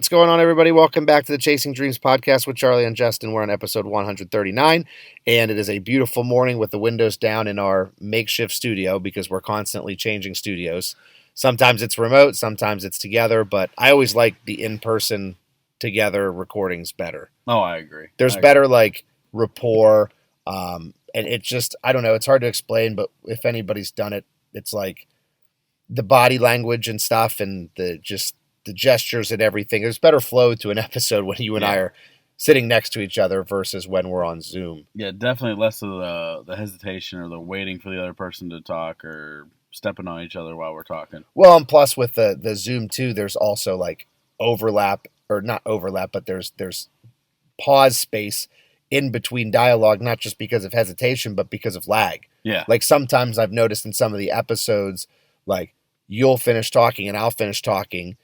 what's going on, everybody? Welcome back to the Chasing Dreams podcast with Charlie and Justin. We're on episode 139, and it is a beautiful morning with the windows down in our makeshift studio because we're constantly changing studios. Sometimes it's remote, sometimes it's together, but I always like the in-person together recordings better. Oh, I agree. There's better, like, rapport, and it just, I don't know, it's hard to explain, but if anybody's done it, it's like the body language and stuff and the gestures and everything. There's better flow to an episode when you and I are sitting next to each other versus when we're on Zoom. Yeah, definitely less of the hesitation or the waiting for the other person to talk or stepping on each other while we're talking. Well, and plus with the Zoom too, there's also like overlap, or not overlap, but there's pause space in between dialogue, not just because of hesitation, but because of lag. Yeah. Like sometimes I've noticed in some of the episodes, like you'll finish talking and I'll finish talking,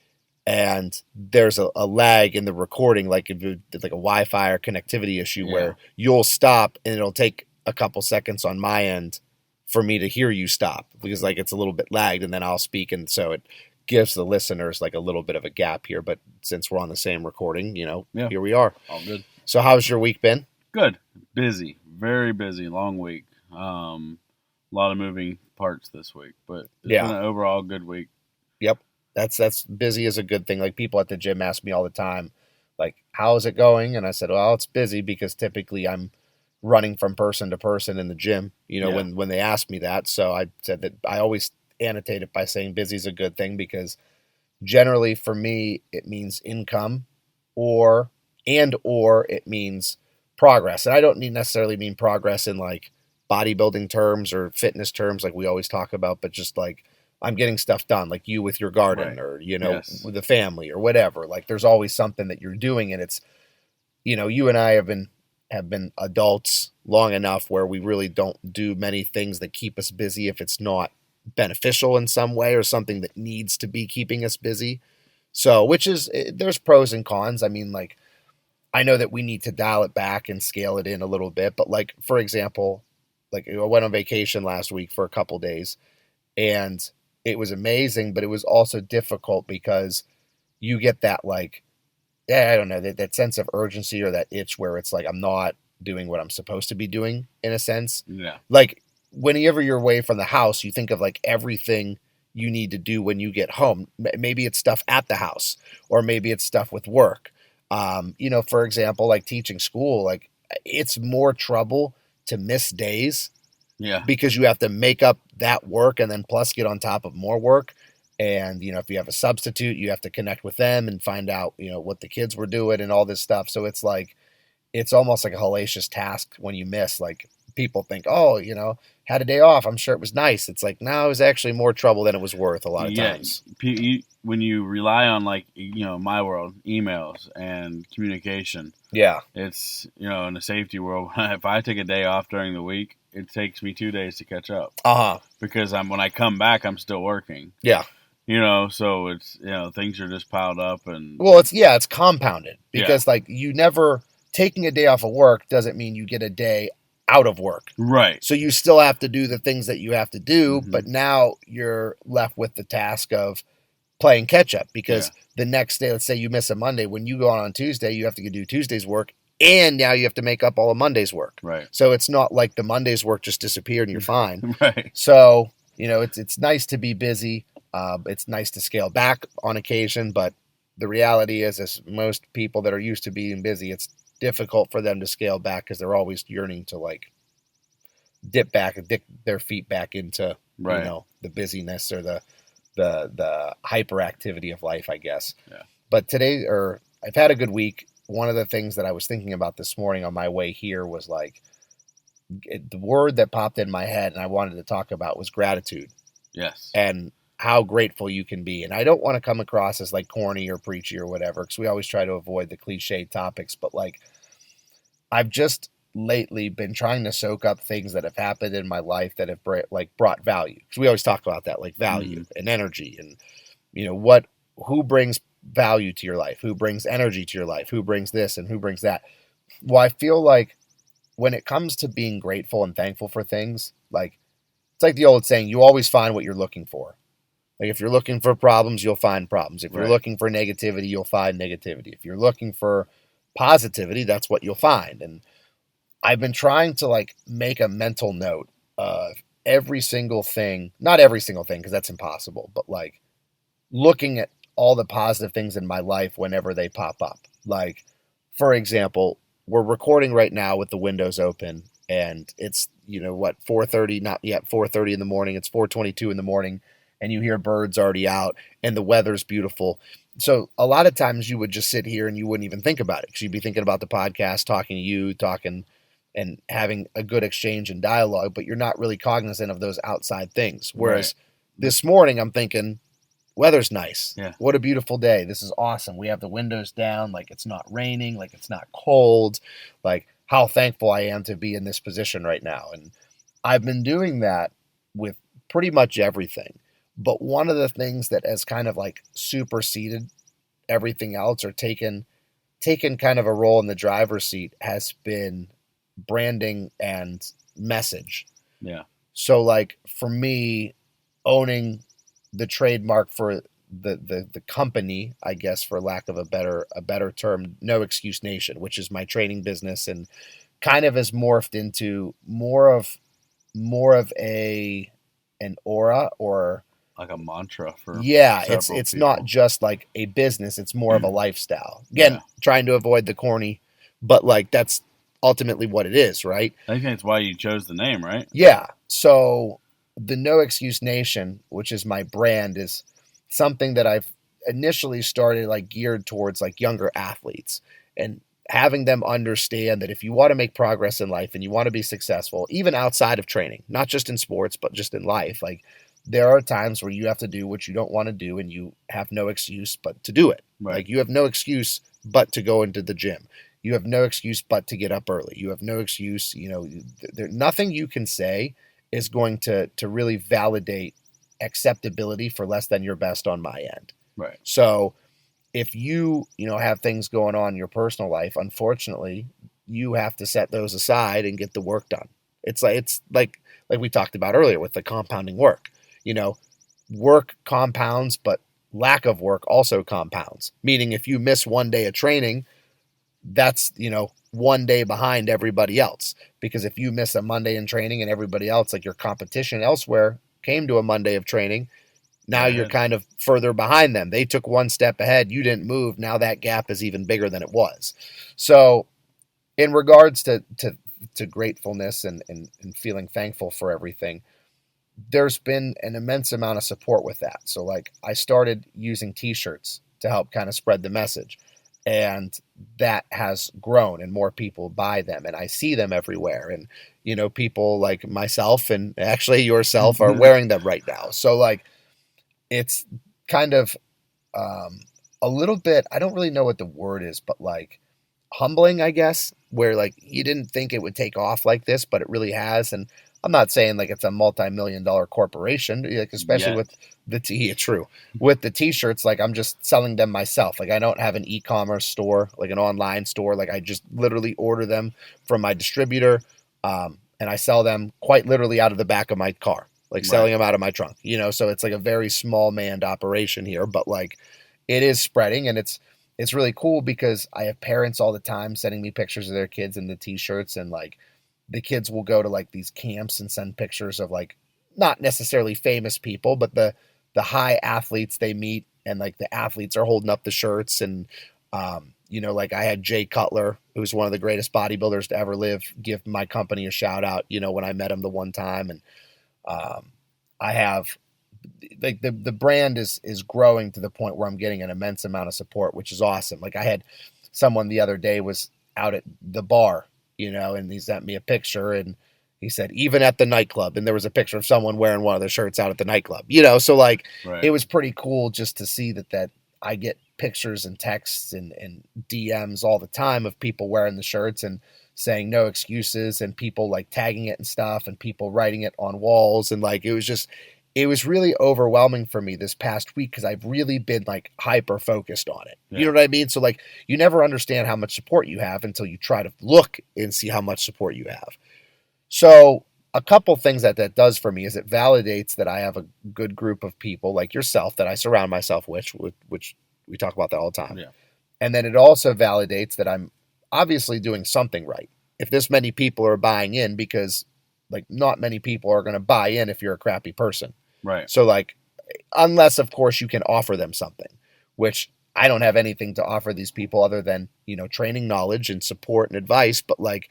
and there's a lag in the recording, like if it's like a Wi-Fi or connectivity issue where you'll stop and it'll take a couple seconds on my end for me to hear you stop because like it's a little bit lagged, and then I'll speak, and so it gives the listeners like a little bit of a gap here. But since we're on the same recording, here we are. All good. So how's your week been? Good. Busy. Very busy. Long week. A lot of moving parts this week, but it's been an overall good week. Yep. That's busy is a good thing. Like people at the gym ask me all the time, like, how is it going? And I said, well, it's busy because typically I'm running from person to person in the gym, when they ask me that. So I said that I always annotate it by saying busy is a good thing because generally for me, it means income or it means progress. And I don't necessarily mean progress in like bodybuilding terms or fitness terms like we always talk about, but just like I'm getting stuff done, like you with your garden or, with the family or whatever. Like there's always something that you're doing, and it's, you and I have been adults long enough where we really don't do many things that keep us busy if it's not beneficial in some way or something that needs to be keeping us busy. So, there's pros and cons. I mean, like, I know that we need to dial it back and scale it in a little bit, but like, for example, like I went on vacation last week for a couple days, and it was amazing, but it was also difficult because you get that like, I don't know, that sense of urgency or that itch where it's like, I'm not doing what I'm supposed to be doing in a sense. Yeah. Like whenever you're away from the house, you think of like everything you need to do when you get home. Maybe it's stuff at the house, or maybe it's stuff with work. For example, like teaching school, like it's more trouble to miss days. Yeah. Because you have to make up that work and then plus get on top of more work. And, if you have a substitute, you have to connect with them and find out, what the kids were doing and all this stuff. So it's like, it's almost like a hellacious task when you miss. Like people think, oh, had a day off, I'm sure it was nice. It's like, no, it was actually more trouble than it was worth a lot of times. When you rely on like, my world, emails and communication. Yeah. It's, in the safety world, if I take a day off during the week, it takes me 2 days to catch up. Uh-huh. Because when I come back, I'm still working. Yeah. So it's, things are just piled up and. Well, it's compounded because like you never taking a day off of work doesn't mean you get a day out of work. Right. So you still have to do the things that you have to do, but now you're left with the task of playing catch up because the next day, let's say you miss a Monday, when you go on Tuesday, you have to do Tuesday's work. And now you have to make up all of Monday's work. Right. So it's not like the Monday's work just disappeared and you're fine. Right. So, it's nice to be busy. It's nice to scale back on occasion, but the reality is, as most people that are used to being busy, it's difficult for them to scale back because they're always yearning to like dip their feet back into, the busyness or the hyperactivity of life, I guess. Yeah. But I've had a good week. One of the things that I was thinking about this morning on my way here was like the word that popped in my head and I wanted to talk about was gratitude. Yes. And how grateful you can be. And I don't want to come across as like corny or preachy or whatever, because we always try to avoid the cliche topics. But like, I've just lately been trying to soak up things that have happened in my life that have brought value. Because we always talk about that, like value and energy and, who brings value to your life, who brings energy to your life, who brings this and who brings that. Well, I feel like when it comes to being grateful and thankful for things, like it's like the old saying, you always find what you're looking for. Like if you're looking for problems, you'll find problems. If you're Right. looking for negativity, you'll find negativity. If you're looking for positivity, that's what you'll find. And I've been trying to like make a mental note of every single thing, not every single thing because that's impossible, but like looking at all the positive things in my life whenever they pop up. Like, for example, we're recording right now with the windows open, and it's, you know what, 4:30, not yet 4:30 in the morning, it's 4:22 in the morning, and you hear birds already out, and the weather's beautiful. So a lot of times you would just sit here and you wouldn't even think about it because you'd be thinking about the podcast, talking to you, talking and having a good exchange and dialogue, but you're not really cognizant of those outside things. Whereas this morning I'm thinking, weather's nice. Yeah. What a beautiful day. This is awesome. We have the windows down. Like it's not raining. Like it's not cold. Like how thankful I am to be in this position right now. And I've been doing that with pretty much everything. But one of the things that has kind of like superseded everything else or taken kind of a role in the driver's seat has been branding and message. Yeah. So like for me, owning the trademark for the company, I guess, for lack of a better term, No Excuse Nation, which is my training business, and kind of has morphed into more of a an aura or like a mantra for it's people. not just like a business, it's more of a lifestyle. Again, trying to avoid the corny, but like that's ultimately what it is, right? I think that's why you chose the name, right? Yeah. So the No Excuse Nation, which is my brand, is something that I've initially started like geared towards like younger athletes and having them understand that if you want to make progress in life and you want to be successful, even outside of training, not just in sports, but just in life, like there are times where you have to do what you don't want to do and you have no excuse but to do it. Right. Like you have no excuse but to go into the gym. You have no excuse but to get up early. You have no excuse, nothing you can say is going to really validate acceptability for less than your best on my end. Right. So if you have things going on in your personal life, unfortunately, you have to set those aside and get the work done. It's like we talked about earlier with the compounding work. Work compounds, but lack of work also compounds. Meaning if you miss one day of training, that's, one day behind everybody else. Because if you miss a Monday in training and everybody else, like your competition elsewhere, came to a Monday of training, now you're kind of further behind them. They took one step ahead. You didn't move. Now that gap is even bigger than it was. So in regards to gratefulness and feeling thankful for everything, there's been an immense amount of support with that. So like I started using t-shirts to help kind of spread the message. And that has grown and more people buy them and I see them everywhere. And, people like myself and actually yourself are wearing them right now. So like, it's kind of a little bit, I don't really know what the word is, but like humbling, I guess, where like you didn't think it would take off like this, but it really has. And I'm not saying like it's a multi-million-dollar corporation, like especially with the with the t-shirts, like I'm just selling them myself. Like I don't have an e-commerce store, like an online store. Like I just literally order them from my distributor, and I sell them quite literally out of the back of my car, like selling them out of my trunk, so it's like a very small manned operation here, but like it is spreading and it's really cool because I have parents all the time sending me pictures of their kids in the t-shirts, and like the kids will go to like these camps and send pictures of like not necessarily famous people, but the high athletes they meet, and like the athletes are holding up the shirts. And like I had Jay Cutler, who's one of the greatest bodybuilders to ever live, give my company a shout out, when I met him the one time. And I have like the brand is growing to the point where I'm getting an immense amount of support, which is awesome. Like I had someone the other day was out at the bar, and he sent me a picture and he said, even at the nightclub, and there was a picture of someone wearing one of the shirts out at the nightclub, so like It was pretty cool just to see that I get pictures and texts and DMs all the time of people wearing the shirts and saying no excuses, and people like tagging it and stuff, and people writing it on walls. And like, it was really overwhelming for me this past week because I've really been like hyper focused on it. Yeah. You know what I mean? So like you never understand how much support you have until you try to look and see how much support you have. So a couple things that does for me is it validates that I have a good group of people like yourself that I surround myself with, which we talk about that all the time. Yeah. And then it also validates that I'm obviously doing something right. If this many people are buying in, because like not many people are going to buy in if you're a crappy person. Right. So like, unless of course you can offer them something, which I don't have anything to offer these people other than, training, knowledge, and support and advice. But like,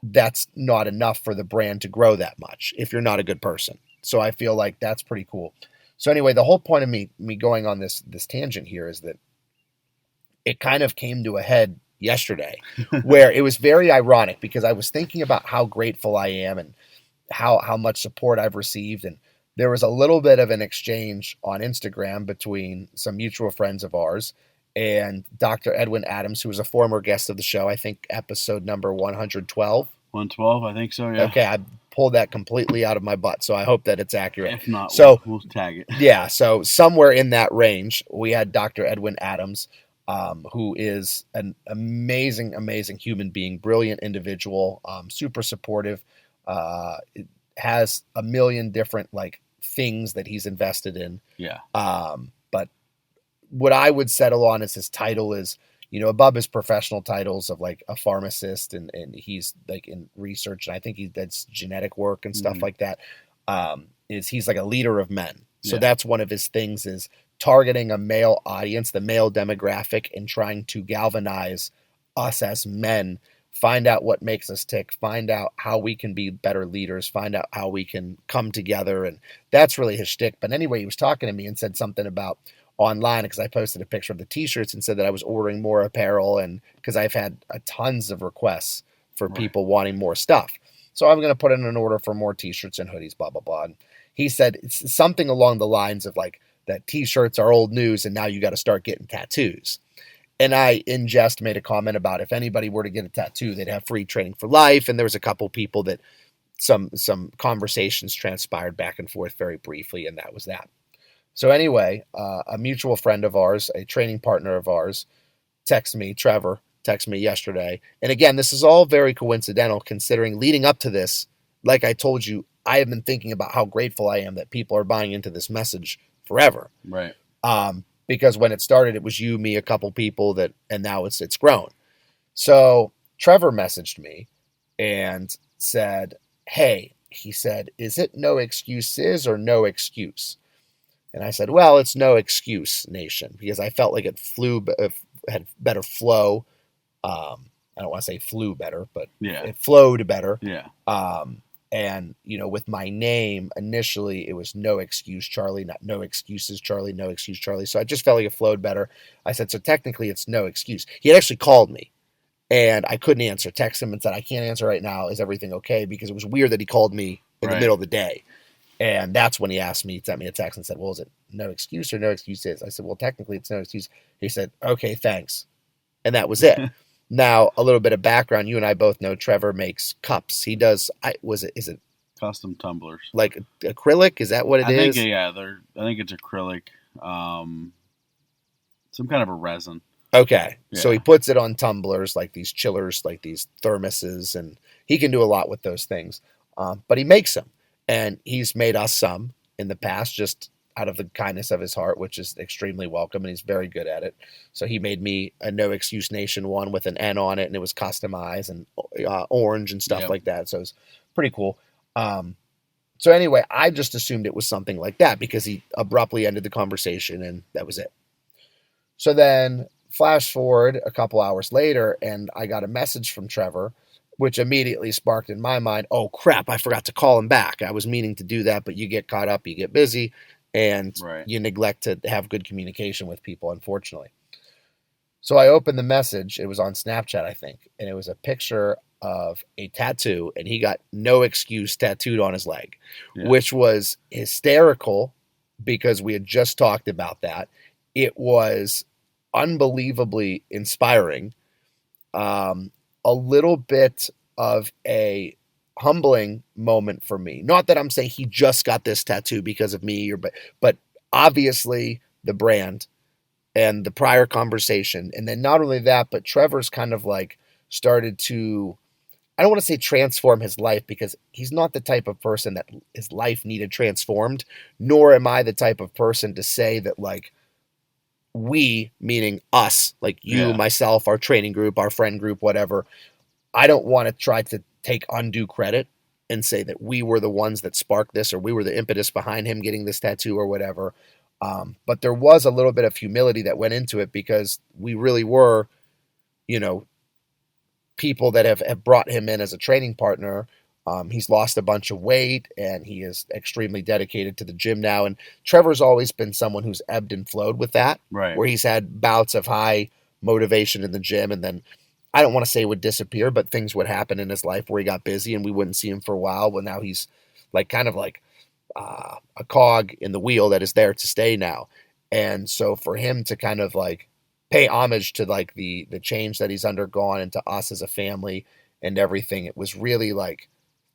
that's not enough for the brand to grow that much if you're not a good person. So I feel like that's pretty cool. So anyway, the whole point of me going on this tangent here is that it kind of came to a head yesterday where it was very ironic because I was thinking about how grateful I am and how much support I've received. And there was a little bit of an exchange on Instagram between some mutual friends of ours and Dr. Edwin Adams, who was a former guest of the show, I think episode number 112. 112, I think so, yeah. Okay, I pulled that completely out of my butt, so I hope that it's accurate. If not, so we'll tag it. Yeah, so somewhere in that range, we had Dr. Edwin Adams, who is an amazing, amazing human being, brilliant individual, super supportive, has a million different things that he's invested in. Yeah. But what I would settle on as his title is, above his professional titles of like a pharmacist and he's like in research, and I think he does genetic work and stuff like that, is he's like a leader of men. So that's one of his things, is targeting a male audience, the male demographic, and trying to galvanize us as men, find out what makes us tick, find out how we can be better leaders, find out how we can come together. And that's really his shtick. But anyway, he was talking to me and said something about online, because I posted a picture of the t-shirts and said that I was ordering more apparel, and because I've had tons of requests for people wanting more stuff. So I'm going to put in an order for more t-shirts and hoodies, blah, blah, blah. And he said it's something along the lines of like that t-shirts are old news and now you got to start getting tattoos. And I, in jest, made a comment about if anybody were to get a tattoo, they'd have free training for life. And there was a couple people that some conversations transpired back and forth very briefly, and that was that. So anyway, a mutual friend of ours, a training partner of ours, Trevor texted me yesterday. And again, this is all very coincidental considering leading up to this, like I told you, I have been thinking about how grateful I am that people are buying into this message forever. Right. Because when it started, it was you, me, a couple people and now it's grown. So Trevor messaged me and said, hey, he said, is it no excuses or no excuse? And I said, well, it's no excuse, Nation, because I felt like it had better flow. I don't want to say flew better, but it flowed better. Yeah. And, with my name, initially, it was No Excuse Charlie, not No Excuses Charlie, No Excuse Charlie. So I just felt like it flowed better. I said, so technically it's no excuse. He had actually called me, and I couldn't answer. Text him and said, I can't answer right now. Is everything okay? Because it was weird that he called me in the middle of the day. And that's when he sent me a text and said, well, is it no excuse or no excuses? I said, well, technically it's no excuse. He said, okay, thanks. And that was it. Now, a little bit of background. You and I both know Trevor makes cups. He does, is it custom tumblers? Like acrylic? Is that what it is? I think it's acrylic. Some kind of a resin. Okay. Yeah. So he puts it on tumblers, like these chillers, like these thermoses, and he can do a lot with those things. But he makes them. And he's made us some in the past, just out of the kindness of his heart, which is extremely welcome, and he's very good at it. So he made me a No Excuse Nation one with an N on it, and it was customized and orange and stuff like that. So it was pretty cool. So anyway, I just assumed it was something like that because he abruptly ended the conversation, and that was it. So then flash forward a couple hours later, and I got a message from Trevor, which immediately sparked in my mind, oh, crap, I forgot to call him back. I was meaning to do that, but you get caught up, you get busy, and you neglect to have good communication with people, unfortunately. So I opened the message. It was on Snapchat, I think, and it was a picture of a tattoo, and he got No Excuse tattooed on his leg, which was hysterical because we had just talked about that. It was unbelievably inspiring. A little bit of a humbling moment for me. Not that I'm saying he just got this tattoo because of me, but obviously the brand and the prior conversation. And then not only that, but Trevor's kind of like started to, I don't want to say transform his life, because he's not the type of person that his life needed transformed, nor am I the type of person to say that, like, we, meaning us, like you, myself, our training group, our friend group, whatever. I don't want to try to take undue credit and say that we were the ones that sparked this, or we were the impetus behind him getting this tattoo or whatever. But there was a little bit of humility that went into it, because we really were, people that have brought him in as a training partner. He's lost a bunch of weight, and he is extremely dedicated to the gym now. And Trevor's always been someone who's ebbed and flowed with that, right? Where he's had bouts of high motivation in the gym, and then I don't want to say would disappear, but things would happen in his life where he got busy and we wouldn't see him for a while. Well, now he's like kind of like a cog in the wheel that is there to stay now. And so for him to kind of like pay homage to like the change that he's undergone, and to us as a family and everything, it was really like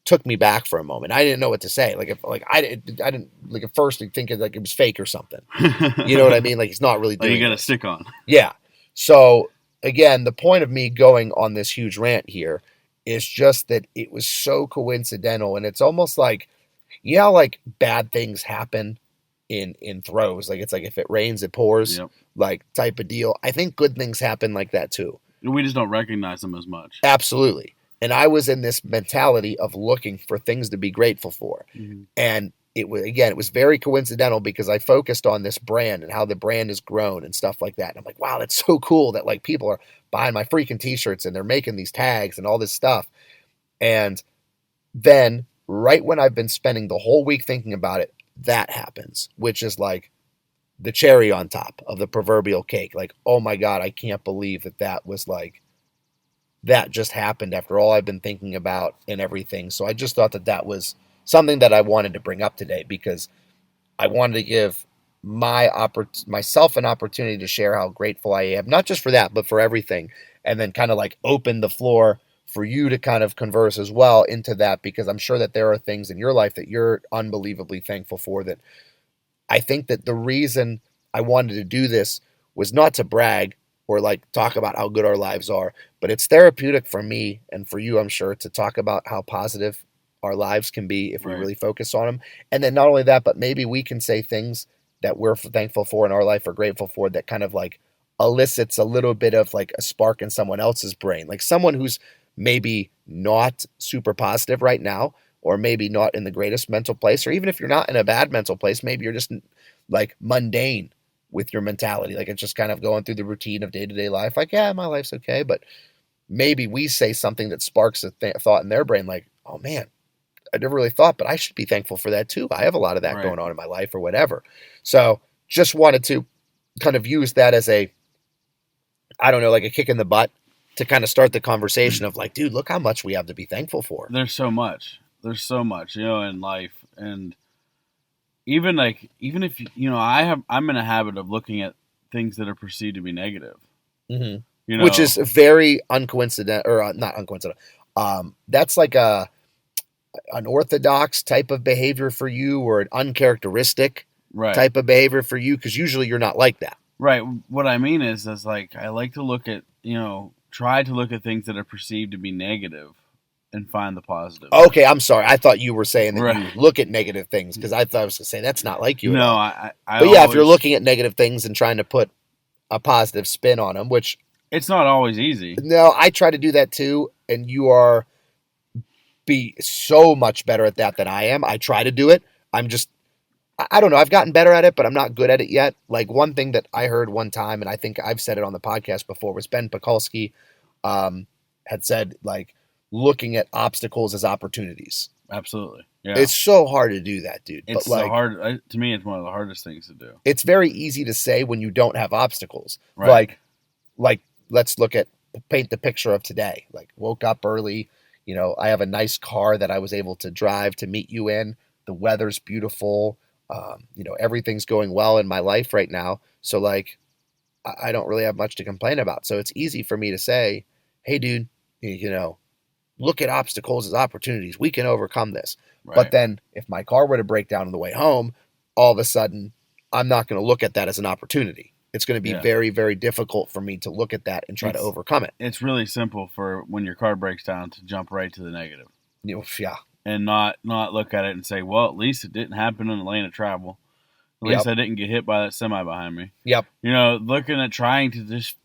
took me back for a moment. I didn't know what to say. I didn't like at first think it like it was fake or something. You know what I mean? Like he's not really doing. You got a stick on. Yeah. So again, the point of me going on this huge rant here is just that it was so coincidental, and it's almost like, like bad things happen in throws. Like it's like if it rains, it pours, like type of deal. I think good things happen like that too. We just don't recognize them as much. Absolutely. And I was in this mentality of looking for things to be grateful for. Mm-hmm. And it was very coincidental, because I focused on this brand and how the brand has grown and stuff like that. And I'm like, wow, that's so cool that like people are buying my freaking t-shirts and they're making these tags and all this stuff. And then right when I've been spending the whole week thinking about it, that happens, which is like the cherry on top of the proverbial cake. Like, oh my God, I can't believe that was like, that just happened after all I've been thinking about and everything. So I just thought that was something that I wanted to bring up today, because I wanted to give myself an opportunity to share how grateful I am, not just for that, but for everything. And then kind of like open the floor for you to kind of converse as well into that, because I'm sure that there are things in your life that you're unbelievably thankful for. That I think that the reason I wanted to do this was not to brag or like talk about how good our lives are, but it's therapeutic for me and for you, I'm sure, to talk about how positive our lives can be if we really focus on them. And then not only that, but maybe we can say things that we're thankful for in our life or grateful for that kind of like elicits a little bit of like a spark in someone else's brain. Like someone who's maybe not super positive right now, or maybe not in the greatest mental place, or even if you're not in a bad mental place, maybe you're just like mundane with your mentality. Like it's just kind of going through the routine of day-to-day life. Like, yeah, my life's okay. But maybe we say something that sparks a thought in their brain. Like, oh man, I never really thought, but I should be thankful for that too. I have a lot of that going on in my life or whatever. So just wanted to kind of use that as a, I don't know, like a kick in the butt to kind of start the conversation of like, dude, look how much we have to be thankful for. There's so much, in life. And even if, I'm in a habit of looking at things that are perceived to be negative, which is very uncoincidental, or not uncoincidental. That's like an orthodox type of behavior for you, or an uncharacteristic type of behavior for you, because usually you're not like that. Right. What I mean is like, I like to look at, try to look at things that are perceived to be negative and find the positive. Okay, I'm sorry. I thought you were saying that you look at negative things, because I thought I was going to say that's not like you. No, but yeah, if you're looking at negative things and trying to put a positive spin on them, which it's not always easy. No, I try to do that too, and you are be so much better at that than I am. I try to do it. I'm just, I don't know. I've gotten better at it, but I'm not good at it yet. Like one thing that I heard one time, and I think I've said it on the podcast before, was Ben Pekulski had said, like, looking at obstacles as opportunities. Absolutely. Yeah. It's so hard to do that, dude. It's but to me, it's one of the hardest things to do. It's very easy to say when you don't have obstacles. Right. Like let's paint the picture of today. Like woke up early, I have a nice car that I was able to drive to meet you in. The weather's beautiful. Everything's going well in my life right now. So like, I don't really have much to complain about. So it's easy for me to say, hey dude, look at obstacles as opportunities. We can overcome this. Right. But then if my car were to break down on the way home, all of a sudden I'm not going to look at that as an opportunity. it's going to be very, very difficult for me to look at that and try to overcome it. It's really simple for when your car breaks down to jump right to the negative. Yeah. And not look at it and say, well, at least it didn't happen in the lane of travel. At least I didn't get hit by that semi behind me. Yep. Looking at trying to just,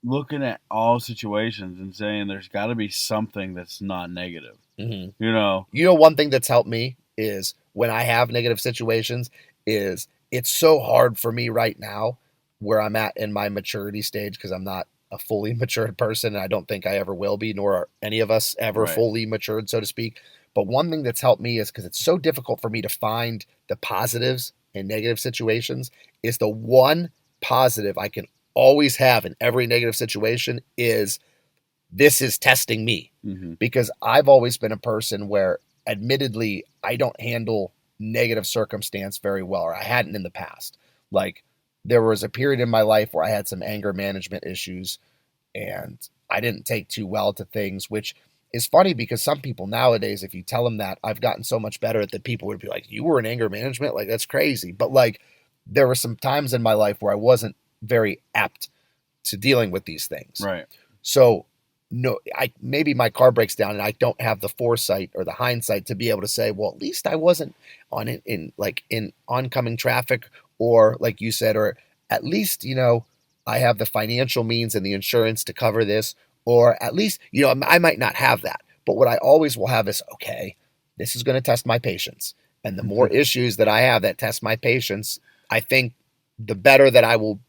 looking at all situations and saying there's got to be something that's not negative. Mm-hmm. One thing that's helped me is when I have negative situations is it's so hard for me right now where I'm at in my maturity stage, because I'm not a fully matured person, and I don't think I ever will be, nor are any of us ever fully matured, so to speak. But one thing that's helped me is, because it's so difficult for me to find the positives in negative situations, is the one positive I can always have in every negative situation is this is testing me. Mm-hmm. Because I've always been a person where, admittedly, I don't handle negative circumstance very well, or I hadn't in the past. Like, there was a period in my life where I had some anger management issues, and I didn't take too well to things, which is funny because some people nowadays, if you tell them that, I've gotten so much better at that, people would be like, you were in anger management? Like, that's crazy. But like, there were some times in my life where I wasn't very apt to dealing with these things. Right. So maybe my car breaks down and I don't have the foresight or the hindsight to be able to say, well, at least I wasn't in oncoming traffic, or like you said, or at least, I have the financial means and the insurance to cover this, or at least, I might not have that. But what I always will have is, okay, this is going to test my patience. And the more issues that I have that test my patience, I think the better that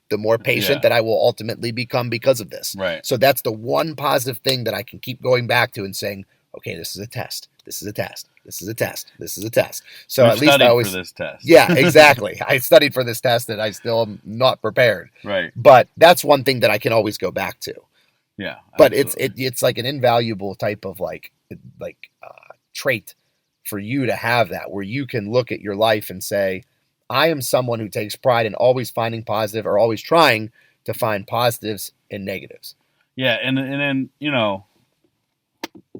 the more patient that I will ultimately become because of this. Right. So that's the one positive thing that I can keep going back to and saying, okay, this is a test. This is a test. This is a test. This is a test. So You've at least I always for this test. Yeah, exactly. I studied for this test and I still am not prepared. Right. But that's one thing that I can always go back to. Yeah. But it's like an invaluable type of trait for you to have that, where you can look at your life and say, I am someone who takes pride in always finding positive, or always trying to find positives and negatives. Yeah, and then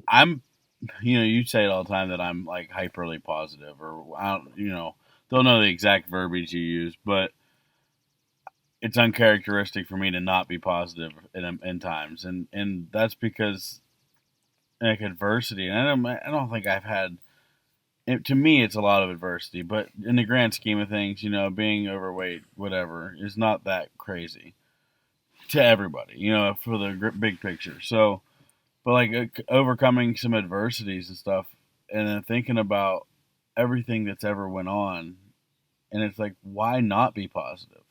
I'm, you say it all the time that I'm like hyperly positive, or I don't know the exact verbiage you use, but it's uncharacteristic for me to not be positive in times, and that's because like adversity, and I don't think I've had. To me, it's a lot of adversity, but in the grand scheme of things, being overweight, whatever, is not that crazy to everybody, for the big picture. So, but like overcoming some adversities and stuff, and then thinking about everything that's ever went on, and it's like, why not be positive?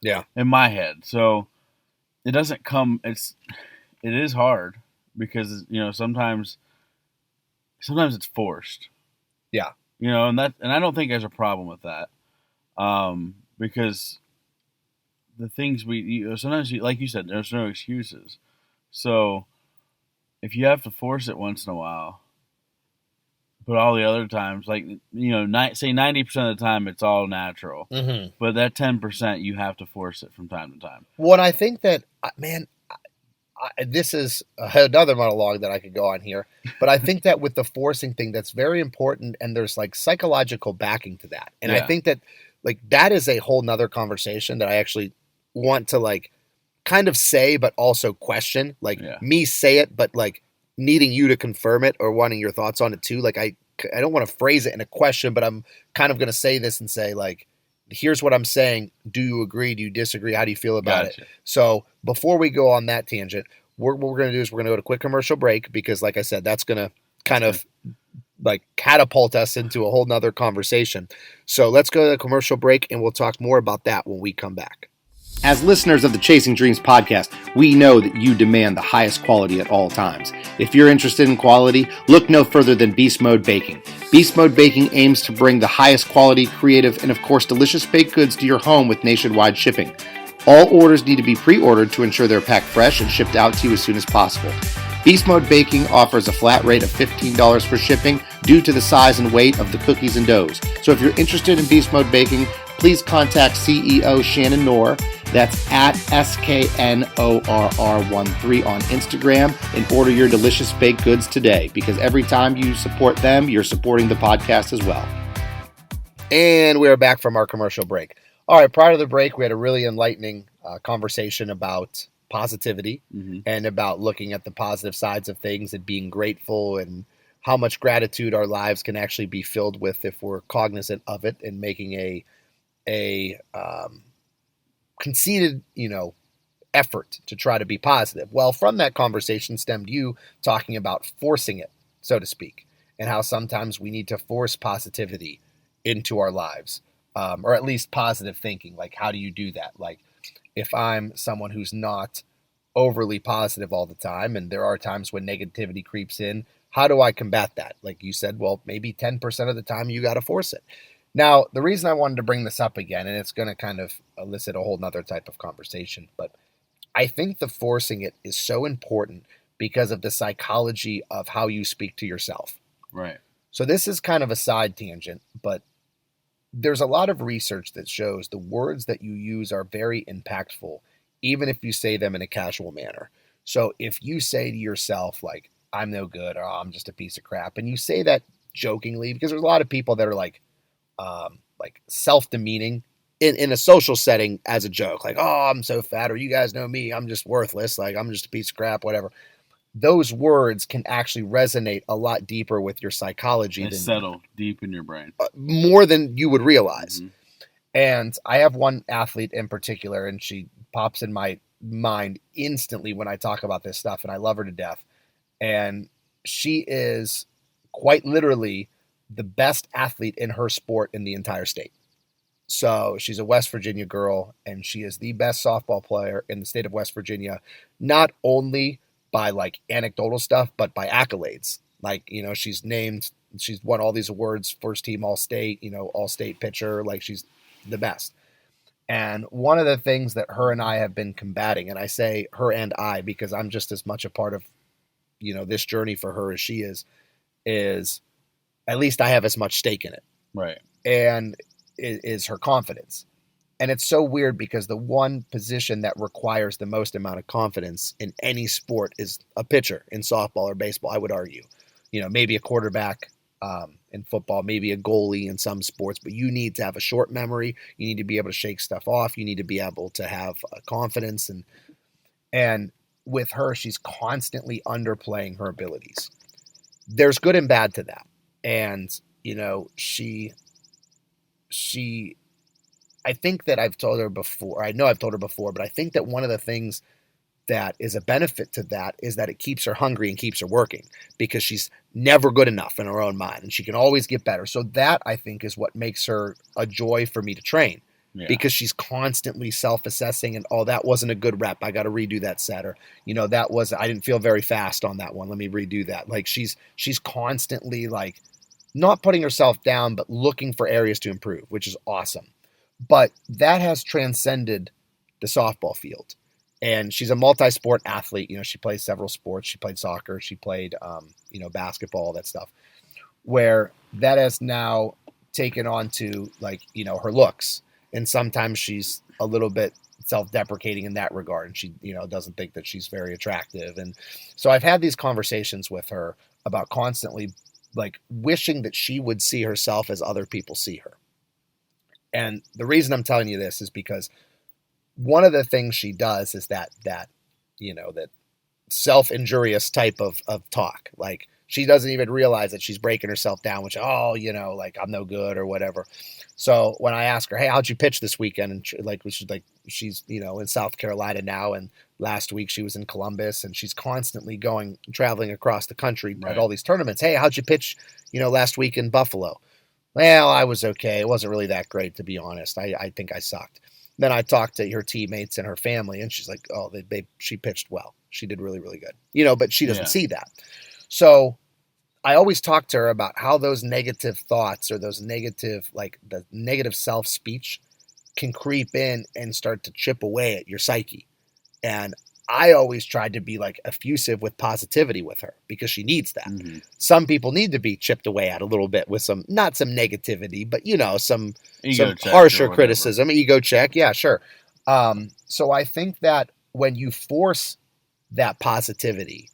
Yeah. In my head. So it doesn't come, it is hard because, sometimes it's forced. Yeah. And I don't think there's a problem with that. Because the things sometimes like you said, there's no excuses. So if you have to force it once in a while, but all the other times, like, say 90% of the time it's all natural, mm-hmm. but that 10% you have to force it from time to time. Well, and I think that, man, this is another monologue that I could go on here, but I think that with the forcing thing, that's very important, and there's like psychological backing to that. And I think that like that is a whole nother conversation that I actually want to like kind of say, but also question, like me say it, but like needing you to confirm it or wanting your thoughts on it too. Like I don't want to phrase it in a question, but I'm kind of going to say this and say like, here's what I'm saying. Do you agree? Do you disagree? How do you feel about it? So before we go on that tangent, what we're going to do is we're going to go to a quick commercial break, because like I said, that's going to kind of like catapult us into a whole nother conversation. So let's go to the commercial break and we'll talk more about that when we come back. As listeners of the Chasing Dreams podcast, we know that you demand the highest quality at all times. If you're interested in quality, look no further than Beast Mode Baking. Beast Mode Baking aims to bring the highest quality, creative, and of course delicious baked goods to your home with nationwide shipping. All orders need to be pre-ordered to ensure they're packed fresh and shipped out to you as soon as possible. Beast Mode Baking offers a flat rate of $15 for shipping due to the size and weight of the cookies and doughs. So if you're interested in Beast Mode Baking, please contact CEO Shannon Knorr. That's at SKNORR13 on Instagram, and order your delicious baked goods today, because every time you support them, you're supporting the podcast as well. And we're back from our commercial break. All right, prior to the break, we had a really enlightening conversation about positivity Mm-hmm. and about looking at the positive sides of things and being grateful and how much gratitude our lives can actually be filled with if we're cognizant of it and making a conceited, effort to try to be positive. Well, from that conversation stemmed you talking about forcing it, so to speak, and how sometimes we need to force positivity into our lives, or at least positive thinking. Like, how do you do that? Like, if I'm someone who's not overly positive all the time, and there are times when negativity creeps in, how do I combat that? Like you said, well, maybe 10% of the time you got to force it. Now, the reason I wanted to bring this up again, and it's going to kind of elicit a whole nother type of conversation, but I think the forcing it is so important because of the psychology of how you speak to yourself. Right. So this is kind of a side tangent, but there's a lot of research that shows the words that you use are very impactful, even if you say them in a casual manner. So if you say to yourself, like, I'm no good, or oh, I'm just a piece of crap, and you say that jokingly, because there's a lot of people that are like self-demeaning in a social setting as a joke, like, oh, I'm so fat, or you guys know me, I'm just worthless, like I'm just a piece of crap, whatever. Those words can actually resonate a lot deeper with your psychology They than settle deep in your brain. More than you would realize. Mm-hmm. And I have one athlete in particular, and she pops in my mind instantly when I talk about this stuff, and I love her to death. And she is quite literally the best athlete in her sport in the entire state. So she's a West Virginia girl, and she is the best softball player in the state of West Virginia, not only by like anecdotal stuff, but by accolades. Like, she's won all these awards, first team all state, all state pitcher. Like, she's the best. And one of the things that her and I have been combating, and I say her and I because I'm just as much a part of, this journey for her as she is at least I have as much stake in it. Right. And is her confidence. And it's so weird because the one position that requires the most amount of confidence in any sport is a pitcher in softball or baseball, I would argue. Maybe a quarterback in football, maybe a goalie in some sports, but you need to have a short memory. You need to be able to shake stuff off. You need to be able to have confidence. And with her, she's constantly underplaying her abilities. There's good and bad to that. And, she I think that I've told her before. I know I've told her before, but I think that one of the things that is a benefit to that is that it keeps her hungry and keeps her working because she's never good enough in her own mind and she can always get better. So that, I think, is what makes her a joy for me to train. Yeah. Because she's constantly self-assessing and, oh, that wasn't a good rep, I got to redo that set, or I didn't feel very fast on that one, let me redo that. Like, she's constantly like not putting herself down, but looking for areas to improve, which is awesome. But that has transcended the softball field. And she's a multi-sport athlete. She plays several sports. She played soccer. She played, basketball, all that stuff. Where that has now taken on to, like, her looks. And sometimes she's a little bit self-deprecating in that regard. And she, doesn't think that she's very attractive. And so I've had these conversations with her about constantly, like, wishing that she would see herself as other people see her. And the reason I'm telling you this is because one of the things she does is that self-injurious type of talk. Like, she doesn't even realize that she's breaking herself down, which, like, I'm no good or whatever. So when I ask her, hey, how'd you pitch this weekend? And she's in South Carolina now. And last week she was in Columbus, and she's constantly traveling across the country at all these tournaments. Hey, how'd you pitch, last week in Buffalo? Well, I was okay. It wasn't really that great, to be honest. I think I sucked. Then I talked to her teammates and her family, and she's like, oh, she pitched well. She did really, really good. But she doesn't see that. So I always talk to her about how those negative thoughts or those negative, like the negative self-speech can creep in and start to chip away at your psyche. And I always tried to be like effusive with positivity with her because she needs that. Mm-hmm. Some people need to be chipped away at a little bit with not some negativity, but some harsher criticism, ego check. Yeah, sure. So I think that when you force that positivity,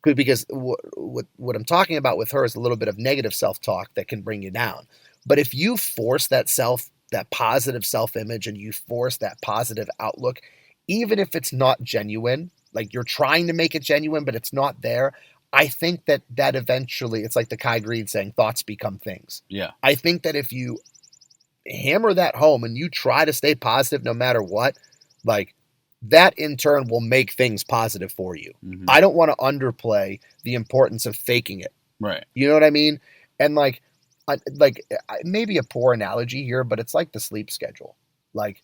because what I'm talking about with her is a little bit of negative self-talk that can bring you down. But if you force that positive self-image and you force that positive outlook, even if it's not genuine, like you're trying to make it genuine, but it's not there. I think that eventually, it's like the Kai Greene saying, thoughts become things. Yeah. I think that if you hammer that home and you try to stay positive no matter what, like that in turn will make things positive for you. Mm-hmm. I don't want to underplay the importance of faking it. Right. You know what I mean? And like maybe a poor analogy here, but it's like the sleep schedule. Like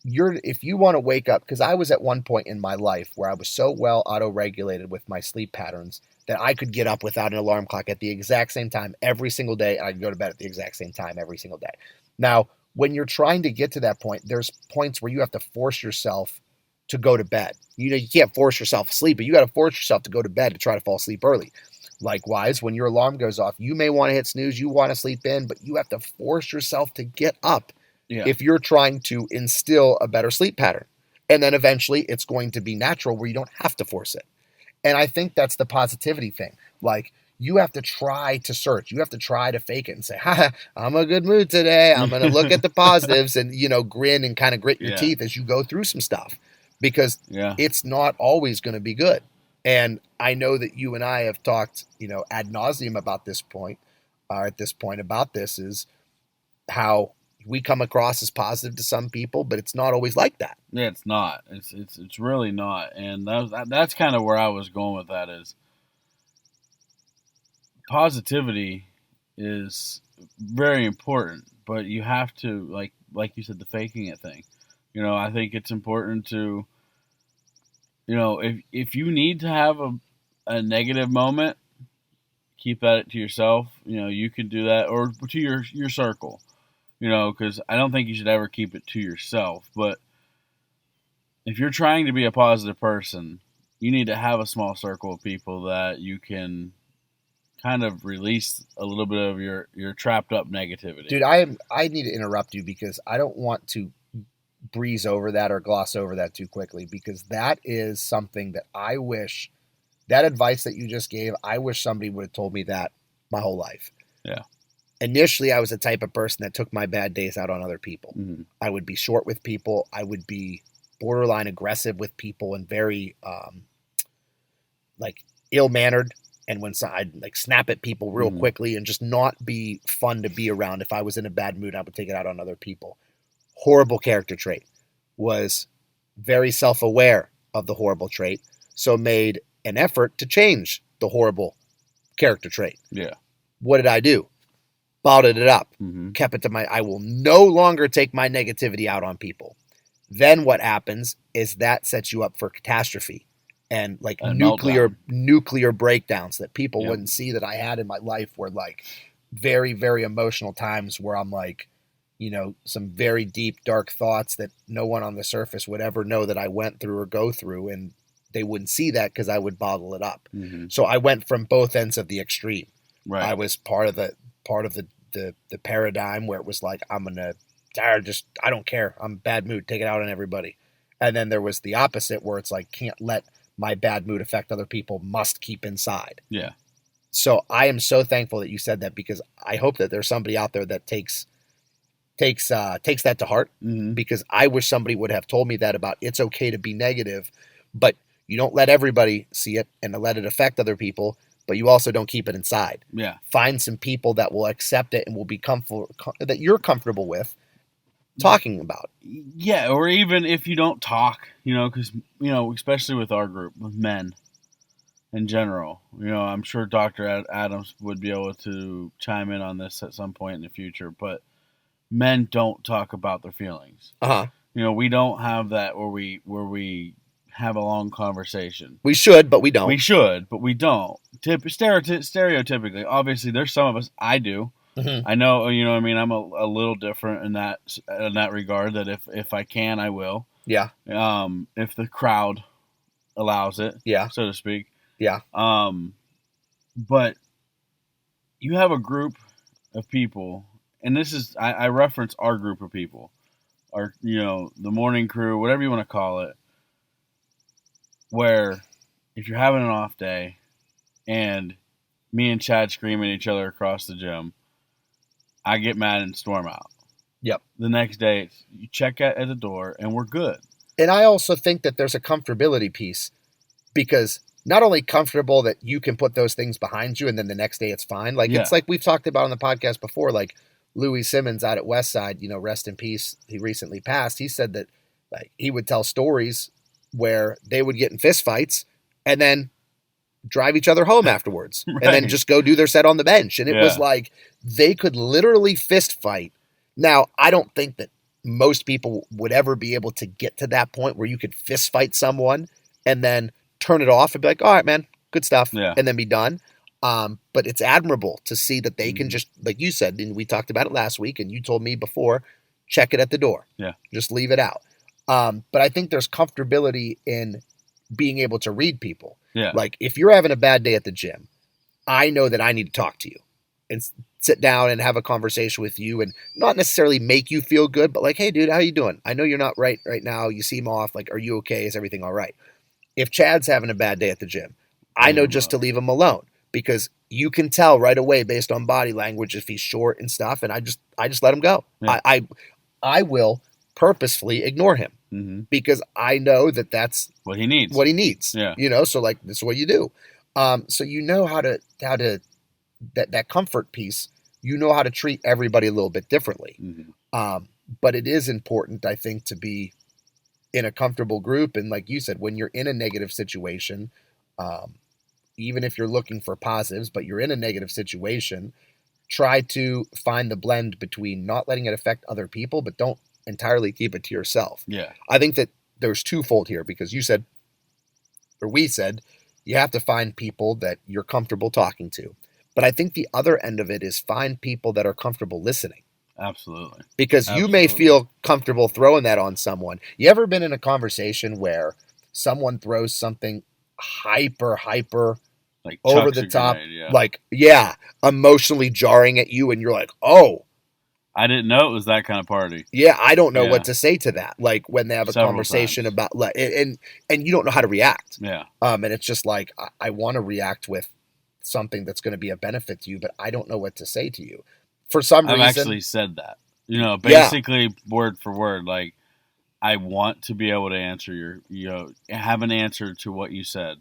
if you want to wake up, because I was at one point in my life where I was so well auto-regulated with my sleep patterns that I could get up without an alarm clock at the exact same time every single day, and I could go to bed at the exact same time every single day. Now, when you're trying to get to that point, there's points where you have to force yourself to go to bed. You know, you can't force yourself asleep, but you got to force yourself to go to bed to try to fall asleep early. Likewise, when your alarm goes off, you may want to hit snooze, you want to sleep in, but you have to force yourself to get up if you're trying to instill a better sleep pattern. And then eventually it's going to be natural where you don't have to force it. And I think that's the positivity thing. Like, you have to try to search. You have to try to fake it and say, ha, I'm in a good mood today. I'm going to look at the positives and, grin and kind of grit your teeth as you go through some stuff, because it's not always going to be good. And I know that you and I have talked, ad nauseum about this point, about this is how we come across as positive to some people, but it's not always like that. Yeah, it's not. It's really not. And that's kind of where I was going with that is positivity is very important, but you have to, like you said, the faking it thing. I think it's important to, if you need to have a negative moment, keep that to yourself. You can do that, or to your circle. Because I don't think you should ever keep it to yourself. But if you're trying to be a positive person, you need to have a small circle of people that you can kind of release a little bit of your trapped up negativity. Dude, I need to interrupt you because I don't want to breeze over that or gloss over that too quickly, because that is something that I wish, that advice that you just gave, I wish somebody would have told me that my whole life. Yeah. Initially, I was the type of person that took my bad days out on other people. Mm-hmm. I would be short with people. I would be borderline aggressive with people and very ill-mannered. And when I'd snap at people real quickly and just not be fun to be around. If I was in a bad mood, I would take it out on other people. Horrible character trait. Was very self-aware of the horrible trait, so made an effort to change the horrible character trait. Yeah. What did I do? Bottled it up. Mm-hmm. Kept it to I will no longer take my negativity out on people. Then what happens is that sets you up for catastrophe and nuclear breakdowns that people wouldn't see that I had in my life, were very, very emotional times where I'm some very deep, dark thoughts that no one on the surface would ever know that I went through or go through, and they wouldn't see that because I would bottle it up. Mm-hmm. So I went from both ends of the extreme. Right. I was part of the paradigm where it was I don't care. I'm in a bad mood. Take it out on everybody. And then there was the opposite where it's can't let my bad mood affect other people. Must keep inside. Yeah. So I am so thankful that you said that, because I hope that there's somebody out there that takes that to heart, because I wish somebody would have told me that about it's okay to be negative, but you don't let everybody see it and let it affect other people, but you also don't keep it inside. Yeah. Find some people that will accept it and will be comfortable, that you're comfortable with talking about. Yeah, or even if you don't talk, because, especially with our group, with men in general, I'm sure Dr. Adams would be able to chime in on this at some point in the future, but men don't talk about their feelings. Uh-huh. We don't have that where we have a long conversation. We should, but we don't. We should, but we don't. Stereotypically, obviously, there's some of us. I do. Mm-hmm. I know. I'm a little different in that regard. That if I can, I will. Yeah. If the crowd allows it. Yeah. So to speak. Yeah. But you have a group of people, and this is I reference our group of people, our the morning crew, whatever you want to call it, where if you're having an off day and me and Chad scream at each other across the gym, I get mad and storm out. Yep. The next day, you check at the door, and we're good. And I also think that there's a comfortability piece, because not only comfortable that you can put those things behind you and then the next day it's fine. Like, it's like we've talked about on the podcast before, like Louis Simmons out at Westside, rest in peace. He recently passed. He said that like he would tell stories where they would get in fist fights and then drive each other home afterwards Right. and then just go do their set on the bench. And it was like they could literally fist fight. Now, I don't think that most people would ever be able to get to that point where you could fist fight someone and then turn it off and be like, all right, man, good stuff, and then be done. But it's admirable to see that they can just, like you said, and we talked about it last week, and you told me before, check it at the door. Yeah. Just leave it out. But I think there's comfortability in being able to read people. Yeah. Like, if you're having a bad day at the gym, I know that I need to talk to you and sit down and have a conversation with you, and not necessarily make you feel good, but like, hey, dude, how you doing? I know you're not right now. You seem off. Like, are you okay? Is everything all right? If Chad's having a bad day at the gym, I know just to leave him alone, because you can tell right away based on body language if he's short and stuff, and I just let him go. Yeah. I will purposefully ignore him because I know that that's what he needs. Yeah. So like, this is what you do. So how to that comfort piece, how to treat everybody a little bit differently. But it is important, I think, to be in a comfortable group. And like you said, when you're in a negative situation, even if you're looking for positives, but you're in a negative situation, try to find the blend between not letting it affect other people, but don't entirely keep it to yourself. Yeah. I think that there's twofold here, because we said, you have to find people that you're comfortable talking to. But I think the other end of it is find people that are comfortable listening. Absolutely. Because you may feel comfortable throwing that on someone. You ever been in a conversation where someone throws something hyper, like over the top, grenade, emotionally jarring at you, and you're like, oh, I didn't know it was that kind of party. Yeah, I don't know what to say to that. Like, when they have a Several conversation times. about, and you don't know how to react. Yeah. And it's just like, I want to react with something that's going to be a benefit to you, but I don't know what to say to you. For some reason, I've actually said that. Basically word for word. Like, I want to be able to answer have an answer to what you said,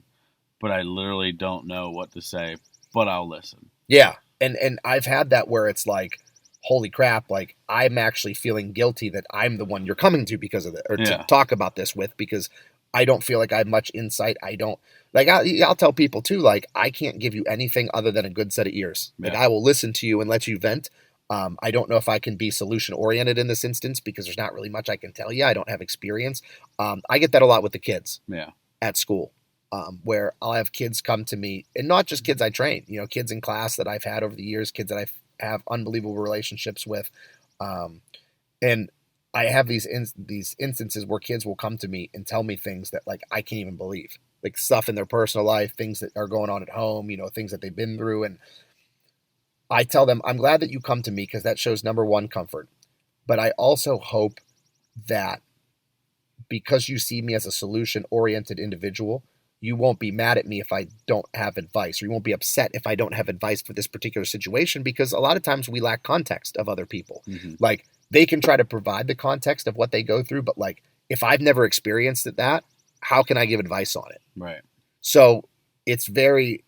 but I literally don't know what to say, but I'll listen. Yeah. And I've had that where it's like, holy crap, like, I'm actually feeling guilty that I'm the one you're coming to because of it, or to talk about this with, because I don't feel like I have much insight. I don't, like, I'll tell people too, like, I can't give you anything other than a good set of ears. Like, I will listen to you and let you vent. I don't know if I can be solution oriented in this instance, because there's not really much I can tell you. I don't have experience. I get that a lot with the kids at school, where I'll have kids come to me, and not just kids I train, kids in class that I've had over the years, kids that I have unbelievable relationships with. And I have these instances where kids will come to me and tell me things that, like, I can't even believe, like, stuff in their personal life, things that are going on at home, things that they've been through. And I tell them, I'm glad that you come to me, because that shows, number one, comfort. But I also hope that because you see me as a solution-oriented individual, you won't be mad at me if I don't have advice, or you won't be upset if I don't have advice for this particular situation, because a lot of times we lack context of other people. Like, they can try to provide the context of what they go through, but like, if I've never experienced that, how can I give advice on it? Right. So it's very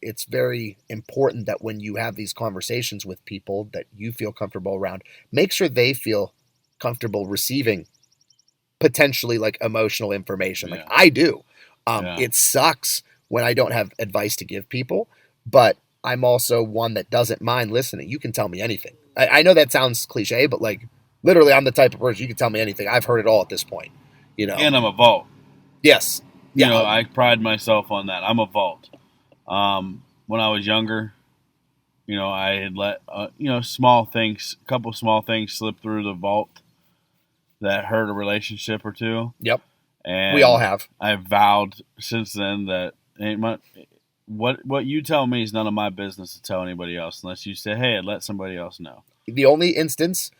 important that when you have these conversations with people that you feel comfortable around, make sure they feel comfortable receiving potentially, like, emotional information. Like, I do. It sucks when I don't have advice to give people, but I'm also one that doesn't mind listening. You can tell me anything. I know that sounds cliche, but like, literally, I'm the type of person, you can tell me anything. I've heard it all at this point, And I'm a vault. Yes. Yeah. I pride myself on that. I'm a vault. When I was younger, I had let, a couple small things slip through the vault that hurt a relationship or two. Yep. And we all have. I've vowed since then that what you tell me is none of my business to tell anybody else, unless you say, hey, let somebody else know. The only instance,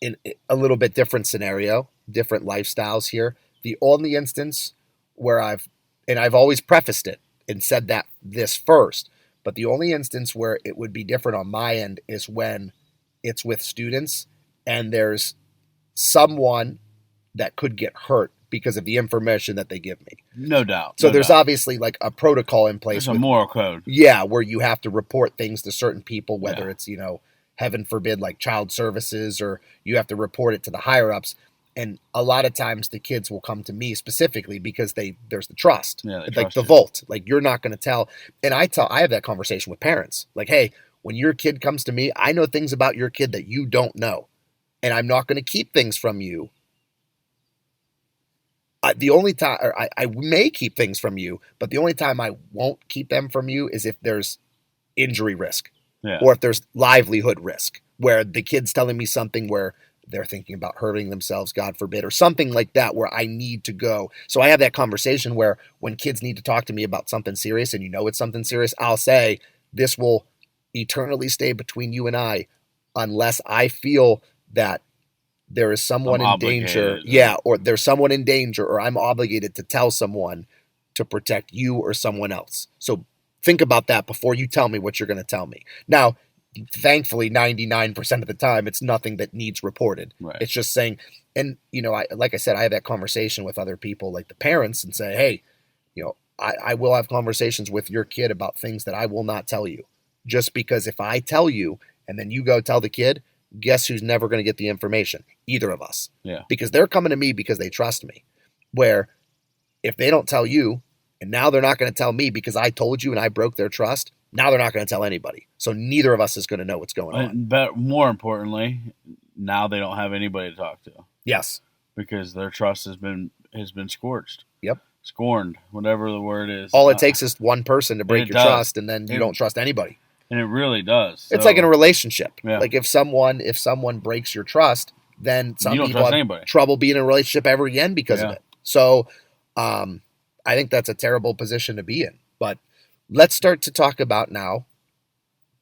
in a little bit different scenario, different lifestyles here, the only instance where I've always prefaced it and said that this first, but the only instance where it would be different on my end is when it's with students and there's someone that could get hurt because of the information that they give me. No doubt. So there's obviously like a protocol in place. There's a moral code. Yeah, where you have to report things to certain people, whether it's, heaven forbid, like child services, or you have to report it to the higher ups. And a lot of times the kids will come to me specifically because there's the trust. Yeah, like the vault. Like, you're not going to tell. And I have that conversation with parents. Like, hey, when your kid comes to me, I know things about your kid that you don't know. And I'm not going to keep things from you. The only time, or I may keep things from you, but the only time I won't keep them from you is if there's injury risk, or if there's livelihood risk, where the kid's telling me something where they're thinking about hurting themselves, God forbid, or something like that, where I need to go. So I have that conversation where when kids need to talk to me about something serious, and it's something serious, I'll say, this will eternally stay between you and I unless I feel that there is someone in danger. Yeah, or there's someone in danger, or I'm obligated to tell someone to protect you or someone else. So think about that before you tell me what you're going to tell me. Now, thankfully, 99% of the time, it's nothing that needs reported. Right. It's just saying, and, like I said, I have that conversation with other people, like the parents, and say, hey, I will have conversations with your kid about things that I will not tell you. Just because if I tell you and then you go tell the kid, guess who's never going to get the information? Either of us. Yeah. Because they're coming to me because they trust me. Where if they don't tell you, and now they're not going to tell me because I told you and I broke their trust, now they're not going to tell anybody. So neither of us is going to know what's going on. But more importantly, now they don't have anybody to talk to. Yes. Because their trust has been scorched. Yep. Scorned, whatever the word is. All it takes is one person to break your trust, and then you don't trust anybody. And it really does. It's like in a relationship. Yeah. Like if someone breaks your trust, then some people have trouble being in a relationship ever again because of it. So I think that's a terrible position to be in. But let's start to talk about now,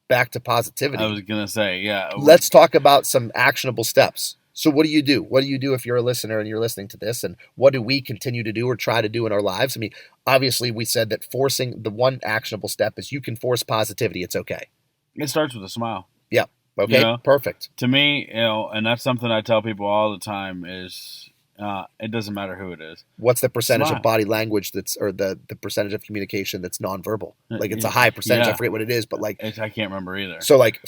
back to positivity. I was going to say, yeah. Let's talk about some actionable steps. So what do you do? What do you do if you're a listener and you're listening to this? And what do we continue to do or try to do in our lives? I mean, obviously we said that forcing, the one actionable step is you can force positivity. It's okay. It starts with a smile. Yeah. Okay. Perfect. To me, and that's something I tell people all the time is it doesn't matter who it is. What's the percentage of body language or the percentage of communication that's nonverbal? Like it's a high percentage. I forget what it is, but like I can't remember either. So like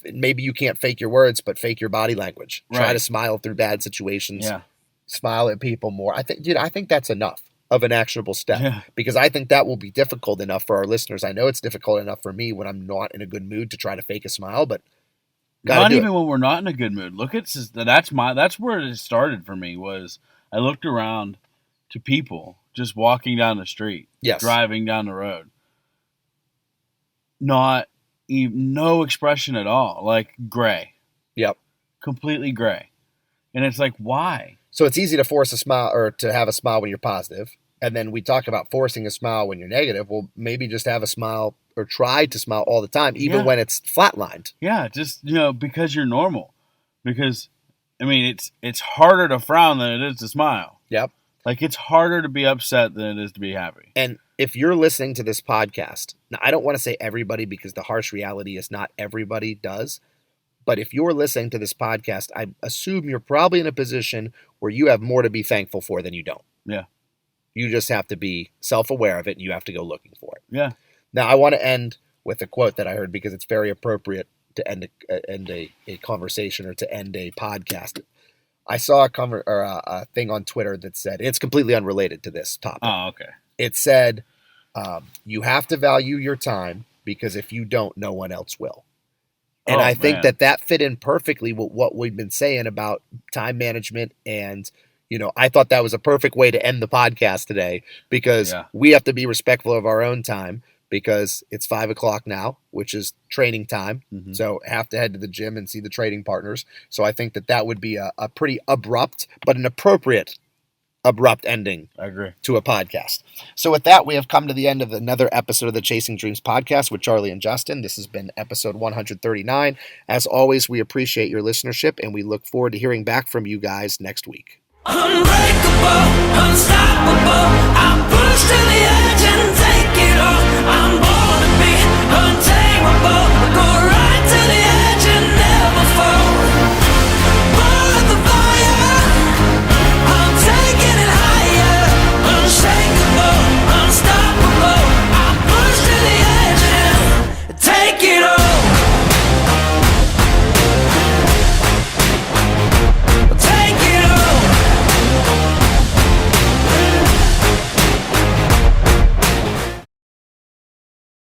maybe you can't fake your words, but fake your body language. Right. Try to smile through bad situations. Yeah. Smile at people more. I think that's enough of an actionable step because I think that will be difficult enough for our listeners. I know it's difficult enough for me when I'm not in a good mood to try to fake a smile, but not even when we're not in a good mood. Look at that's where it started for me. Was I looked around to people just walking down the street, driving down the road, no expression at all, like gray, completely gray, and it's like why? So it's easy to force a smile or to have a smile when you're positive, and then we talk about forcing a smile when you're negative. Well, maybe just have a smile. Or try to smile all the time, even when it's flatlined. Yeah, just because you're normal. Because I mean, it's harder to frown than it is to smile. Yep. Like it's harder to be upset than it is to be happy. And if you're listening to this podcast, now I don't want to say everybody because the harsh reality is not everybody does. But if you're listening to this podcast, I assume you're probably in a position where you have more to be thankful for than you don't. Yeah. You just have to be self-aware of it, and you have to go looking for it. Yeah. Now, I want to end with a quote that I heard because it's very appropriate to end a conversation or to end a podcast. I saw a thing on Twitter that said, it's completely unrelated to this topic. Oh, okay. It said, you have to value your time because if you don't, no one else will. And I think that fit in perfectly with what we've been saying about time management. And, I thought that was a perfect way to end the podcast today because we have to be respectful of our own time. Because it's 5:00 now, which is training time. Mm-hmm. So have to head to the gym and see the training partners. So I think that would be a pretty abrupt, but an appropriate abrupt ending I agree. To a podcast. So with that, we have come to the end of another episode of the Chasing Dreams podcast with Charlie and Justin. This has been episode 139. As always, we appreciate your listenership, and we look forward to hearing back from you guys next week. Unbreakable, unstoppable, I'm pushed to the